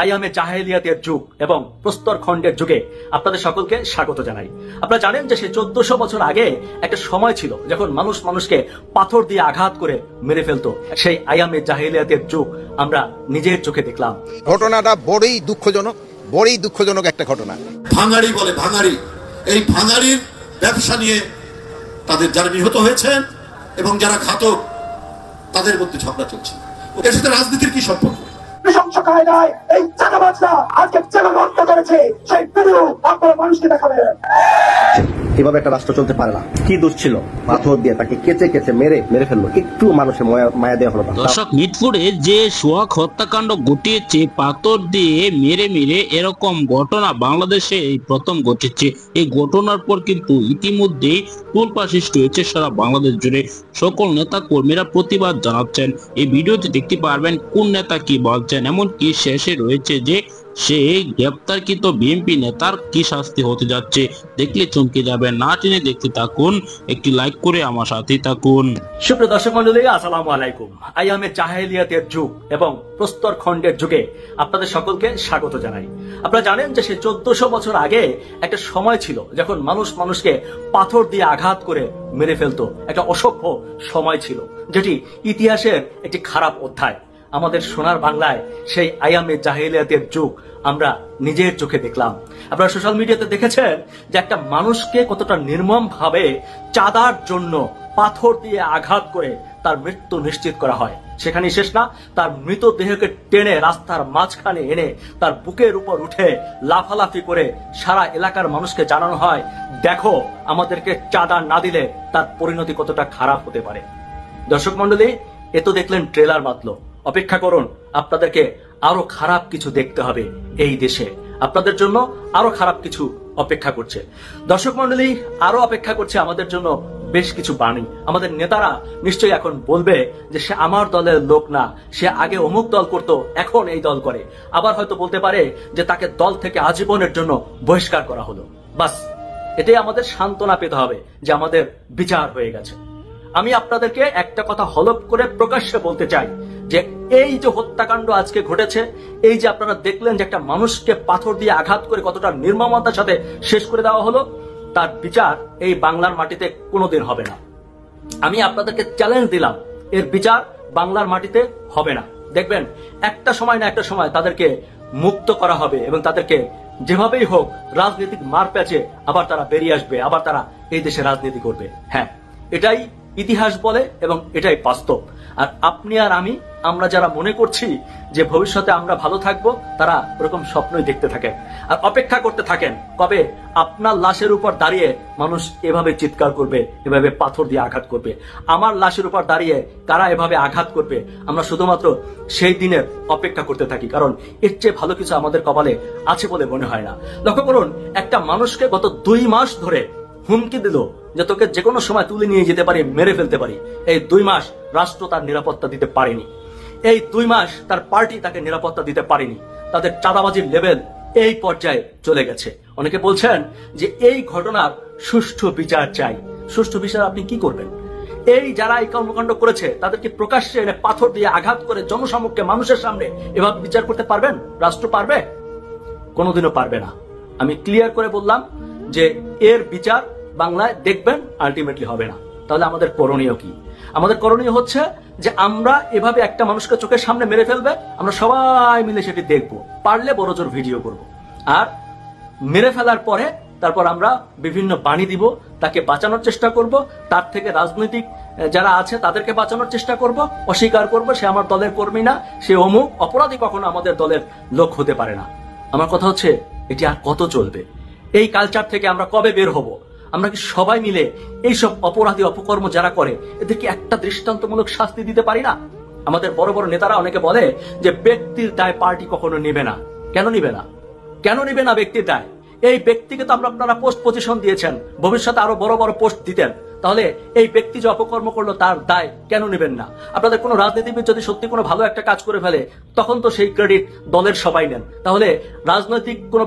আইয়ামে জাহেলিয়াতের যুগ এবং প্রস্তর খণ্ডের যুগে আপনাদের সকলকে স্বাগত জানাই। আপনারা জানেন যে সেই 1400 বছর আগে একটা সময় ছিল যখন মানুষ মানুষকে পাথর দিয়ে আঘাত করে মেরে ফেলতো। সেই আইয়ামে জাহেলিয়াতের যুগ আমরা নিজের চোখে দেখলাম। ঘটনাটা বড়ই দুঃখজনক একটা ঘটনা। ভাঙাড়ি বলে ভাঙাড়ি, এই ভাঙাড়ির ব্যবসা নিয়ে তাদের যারা নিহত হয়েছেন এবং যারা ঘাতক তাদের মধ্যে ঝগড়া চলছে। এর সাথে রাজনীতির কি সম্পর্ক? এই চাঁদাবাজরা আজকে যেভাবে হত্যা করেছে সেই ভিডিও আপনারা মানুষকে দেখাবেন। এভাবে একটা রাষ্ট্র চলতে পারে না। কি দোষ ছিল? পাথর দিয়ে তাকে কেচে কেচে মেরে ফেললো। একটু মানুষের মায়া দেওয়া হলো না। দর্শক, মিটফুটে যে সোহাগ হত্যাকাণ্ড ঘটিয়েছে পাথর দিয়ে মেরে এরকম ঘটনা বাংলাদেশে এই প্রথম ঘটেছে। এই ঘটনার পর কিন্তু ইতিমধ্যেই তোলপাড় সৃষ্টি হয়েছে সারা বাংলাদেশ জুড়ে। সকল নেতা কর্মীরা প্রতিবাদ জানাচ্ছেন। এই ভিডিওতে দেখতে পারবেন কোন নেতা কি বলছেন। এমনকি শেষে রয়েছে যে সে গ্রেপ্তারকৃত বিএনপি নেতার কি শাস্তি হতে যাচ্ছে, দেখলে চমকে যাবেন। না টেনে দেখতে থাকুন, একটি লাইক করে আমার সাথেই থাকুন। সুপ্রিয় দর্শক মন্ডলী, আসসালামু আলাইকুম। আইয়ামে জাহেলিয়াতের যুগ এবং প্রস্তর খণ্ডের যুগে আপনাদের সকলকে স্বাগত জানাই। আপনারা জানেন যে সেই 1400 বছর আগে একটা সময় ছিল যখন মানুষ মানুষকে পাথর দিয়ে আঘাত করে মেরে ফেলতো। একটা অসভ্য সময় ছিল, যেটি ইতিহাসের একটি খারাপ অধ্যায়। আমাদের সোনার বাংলায় সেই আইয়ামে জাহেলিয়াতের যুগ আমরা নিজের চোখে দেখলাম। আপনারা সোশ্যাল মিডিয়াতে দেখেছেন যে একটা মানুষকে কতটা নির্মম ভাবে চাঁদার জন্য পাথর দিয়ে আঘাত করে তার মৃত্যু নিশ্চিত করা হয়। সেখানে শেষ না, তার মৃতদেহকে টেনে রাস্তার মাঝখানে এনে তার বুকের উপর উঠে লাফালাফি করে সারা এলাকার মানুষকে জানানো হয়, দেখো আমাদেরকে চাঁদা না দিলে তার পরিণতি কতটা খারাপ হতে পারে। দর্শক মন্ডলী, এ তো দেখলেন ট্রেলার মাত্র। অপেক্ষা করুন, আপনাদেরকে আরো খারাপ কিছু দেখতে হবে। এই দেশে আপনাদের জন্য আরো খারাপ কিছু অপেক্ষা করছে। দর্শক মন্ডলী, আরো অপেক্ষা করছে আমাদের জন্য বেশ কিছু বাণী। আমাদের নেতারা নিশ্চয়ই এখন বলবে যে সে আমার দলের লোক না, সে আগে অমুক দল করত, এখন এই দল করে। আবার হয়তো বলতে পারে যে তাকে দল থেকে আজীবনের জন্য বহিষ্কার করা হলো। বাস, এটাই আমাদের সান্ত্বনা পেতে হবে যে আমাদের বিচার হয়ে গেছে। আমি আপনাদেরকে একটা কথা হলফ করে প্রকাশ্যে বলতে চাই যে এই যে হত্যাকাণ্ড আজকে ঘটেছে, এই যে আপনারা দেখলেন যে একটা মানুষকে পাথর দিয়ে আঘাত করে কতটা নির্মমতার সাথে শেষ করে দেওয়া হলো, তার বিচার এই বাংলার মাটিতে কোনোদিন হবে না। আমি আপনাদেরকে চ্যালেঞ্জ দিলাম, এর বিচার বাংলার মাটিতে হবে না। দেখবেন একটা সময় না একটা সময় তাদেরকে মুক্ত করা হবে এবং তাদেরকে যেভাবেই হোক রাজনৈতিক মার প্যাচে আবার তারা বেরিয়ে আসবে, আবার তারা এই দেশে রাজনীতি করবে। হ্যাঁ, এটাই ইতিহাস বলে এবং এটাই বাস্তব। আর আপনি আর আমরা যারা মনে করছি যে ভবিষ্যতে আমরা ভালো থাকবো, তারা ওরকম স্বপ্নই দেখতে থাকেন আর অপেক্ষা করতে থাকেন কবে আপনার লাশের উপর দাঁড়িয়ে মানুষ এভাবে চিৎকার করবে, এভাবে পাথর দিয়ে আঘাত করবে। আমার লাশের উপর দাঁড়িয়ে কারা এভাবে আঘাত করবে, আমরা শুধুমাত্র সেই দিনের অপেক্ষা করতে থাকি। কারণ এর চেয়ে ভালো কিছু আমাদের কপালে আছে বলে মনে হয় না। লক্ষ্য করুন, একটা মানুষকে গত 2 মাস ধরে হুমকি দিল যে তোকে যে কোনো সময় তুলে নিয়ে যেতে পারি, মেরে ফেলতে পারি। এই 2 মাস রাষ্ট্র তার নিরাপত্তা দিতে পারেনি। এই 2 মাস তার পার্টি তাকে নিরাপত্তা দিতে পারেনি। তাদের চাঁদাবাজির লেভেল এই পর্যায়ে চলে গেছে। অনেকে বলছেন যে এই ঘটনার সুষ্ঠু বিচার চাই। সুষ্ঠু বিচার আপনি কি করবেন? এই যারা এই কর্মকাণ্ড করেছে তাদেরকে প্রকাশ্যে এনে পাথর দিয়ে আঘাত করে জনসমক্ষে মানুষের সামনে এভাবে বিচার করতে পারবেন? রাষ্ট্র পারবে? কোনোদিনও পারবে না। আমি ক্লিয়ার করে বললাম যে এর বিচার বাংলায় দেখবেন আলটিমেটলি হবে না। তাহলে আমাদের করণীয় কি? আমাদের করণীয় হচ্ছে যে আমরা এভাবে একটা মানুষকে চোখের সামনে মেরে ফেলবে, আমরা সবাই মিলে সেটি দেখবো, পারলে বড় জোর ভিডিও করব। আর মেরে ফেলার পরে তারপর আমরা বিভিন্ন বাণী দিব, তাকে বাঁচানোর চেষ্টা করব। তার থেকে রাজনৈতিক যারা আছে তাদেরকে বাঁচানোর চেষ্টা করব, অস্বীকার করব সে আমার দলের কর্মী না, সে অমুক অপরাধী, কখনো আমাদের দলের লোক হতে পারে না। আমার কথা হচ্ছে এটি আর কত চলবে? এই কালচার থেকে আমরা কবে বের হব? আমরা কি সবাই মিলে এইসব অপরাধী অপকর্ম যারা করে এদেরকে একটা দৃষ্টান্তমূলক শাস্তি দিতে পারি না? আমাদের বড় বড় নেতারা অনেকে বলে যে ব্যক্তির দায় পার্টি কখনো নেবে না। কেন নিবে না? কেন নিবে না ব্যক্তির দায়? এই ব্যক্তিকে তো আপনারা পোস্ট পজিশন দিয়েছেন, ভবিষ্যতে আরো বড় বড় পোস্ট দিতেন। তাহলে এই ব্যক্তি যে অপকর্ম করলো তার দায় কেন নেবেন না? আপনাদের কোনো রাজনীতিবিদ যদি সত্যি কোনো ভালো একটা কাজ করে ফেলে তখন তো সেই ক্রেডিট দলের সবাই নেন। তাহলে রাজনৈতিক কোনো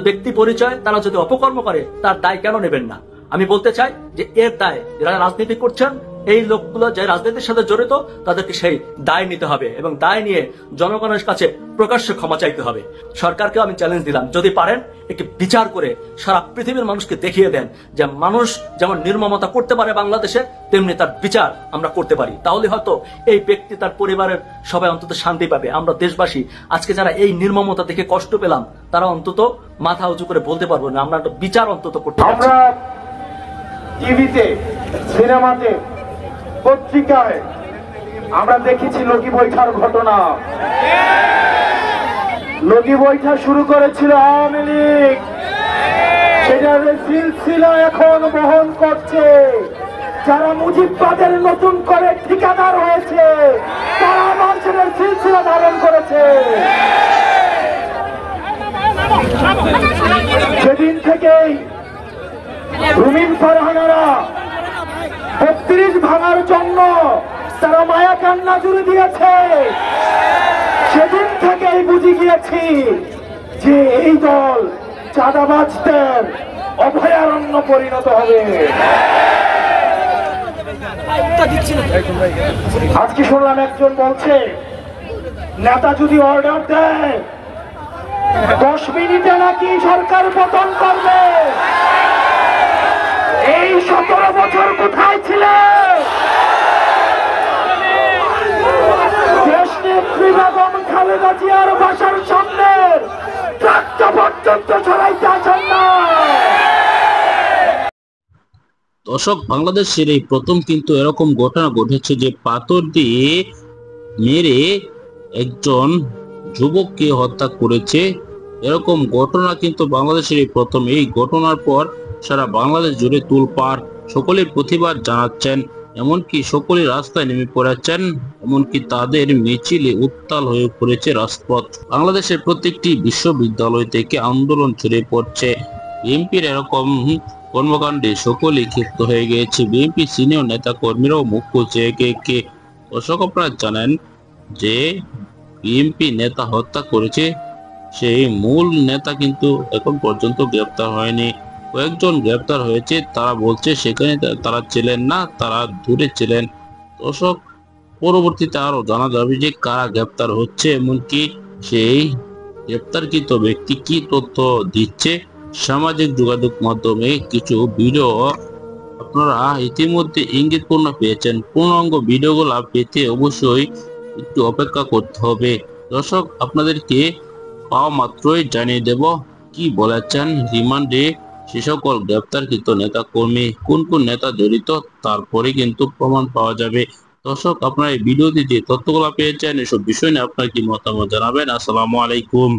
ব্যক্তি পরিচয় তারা যদি অপকর্ম করে তার দায় কেন নেবেন না? আমি বলতে চাই যে এর দায় যারা রাজনীতি করছেন এই লোকগুলো যে রাজনীতির সাথে জড়িত তাদেরকে সেই দায় নিতে হবে এবং দায় নিয়ে জনগণের কাছে প্রকাশ্যে ক্ষমা চাইতে হবে। সরকারকে আমি চ্যালেঞ্জ দিলাম, যদি পারেন একটি বিচার করে সারা পৃথিবীর মানুষকে দেখিয়ে দেন যে মানুষ যেমন নির্মমতা করতে পারে বাংলাদেশে, তেমনি তার বিচার আমরা করতে পারি। তাহলে হয়তো এই ব্যক্তি তার পরিবারের সবাই অন্তত শান্তি পাবে। আমরা দেশবাসী আজকে যারা এই নির্মমতা দেখে কষ্ট পেলাম, তারা অন্তত মাথা উঁচু করে বলতে পারবো না আমরা একটা বিচার অন্তত করতে পারছি। আমরা টিভিতে, সিনেমাতে, পত্রিকায় আমরা দেখেছি লগি বৈঠার ঘটনা। লগি বৈঠা শুরু করেছিল আওয়ামী লীগ, সেটার সিলসিলা এখন বহন করছে যারা মুজিববাদের নতুন করে ঠিকাদার হয়েছে, তারা আমার সেটার সিলসিলা ধারণ করেছে। সেদিন থেকেই রুমিন ফারহানারা ৩২ ভাঙার জন্য তারা মায়া কান্না জুড়ে দিয়েছে। সেদিন থেকেই বুঝে গিয়েছি যে এই দল চাঁদাবাজদের অভয়ারণ্য পরিণত হবে। আজকে শুনলাম একজন বলছে নেতা যদি অর্ডার দেয় 10 মিনিটে নাকি সরকার পতন করবে। এই 17 বছর কোথায় ছিলে? দেশ নেত্রী বেগম খালেদা জিয়ার বাসার সামনে ট্রাকটা পর্যন্ত ছড়াইতে আসেন না। দর্শক, বাংলাদেশের এই প্রথম কিন্তু এরকম ঘটনা ঘটেছে যে পাথর দিয়ে মেরে একজন যুবককে হত্যা করেছে। এরকম ঘটনা কিন্তু বাংলাদেশের এই প্রথম। এই ঘটনার পর সারা বাংলাদেশ জুড়ে তোলপাড়, সকলে প্রতিবাদ জানাচ্ছেন, এমনকি সকলে রাস্তায় নেমে পড়েছেন, এমনকি তাদের মিছিলে উত্তাল হয়ে পড়েছে রাজপথ। বাংলাদেশের প্রত্যেকটি বিশ্ববিদ্যালয় থেকে আন্দোলন ছড়িয়ে পড়ছে। বিএনপির এরকম কর্মকাণ্ডে সকলেই ক্ষিপ্ত হয়ে গিয়েছে। বিএনপি সিনিয়র নেতা কর্মীরাও মুখ খুলছে একে একে। দর্শক, আপনারা জানেন যে বিএনপি নেতা হত্যা করেছে, সেই মূল নেতা কিন্তু এখন পর্যন্ত গ্রেপ্তার হয়নি। কয়েকজন গ্রেপ্তার হয়েছে, তারা বলছে সেখানে তারা ছিলেন না, তারা দূরে ছিলেন। দর্শক, পরবর্তীতে আরো জানা যাবে যে কারা গ্রেপ্তার হচ্ছে, এমনকি সেই গ্রেপ্তারকৃত ব্যক্তি কি তথ্য দিচ্ছে। সামাজিক যোগাযোগ মাধ্যমে কিছু ভিডিও আপনারা ইতিমধ্যে ইঙ্গিতপূর্ণ পেয়েছেন। পূর্ণাঙ্গ ভিডিওগুলো পেতে অবশ্যই একটু অপেক্ষা করতে হবে। দর্শক, আপনাদেরকে পাওয়া মাত্রই জানিয়ে দেব কি বলেছেন রিমান্ডে সে সকল গ্রেপ্তারকৃত নেতা কর্মী, কোন কোন নেতা জড়িত, তারপরে কিন্তু প্রমাণ পাওয়া যাবে। দর্শক, আপনারা এই ভিডিওতে যে তথ্যগুলো পেয়েছেন, এসব বিষয় নিয়ে আপনার কি মতামত জানাবেন। আসসালামু আলাইকুম।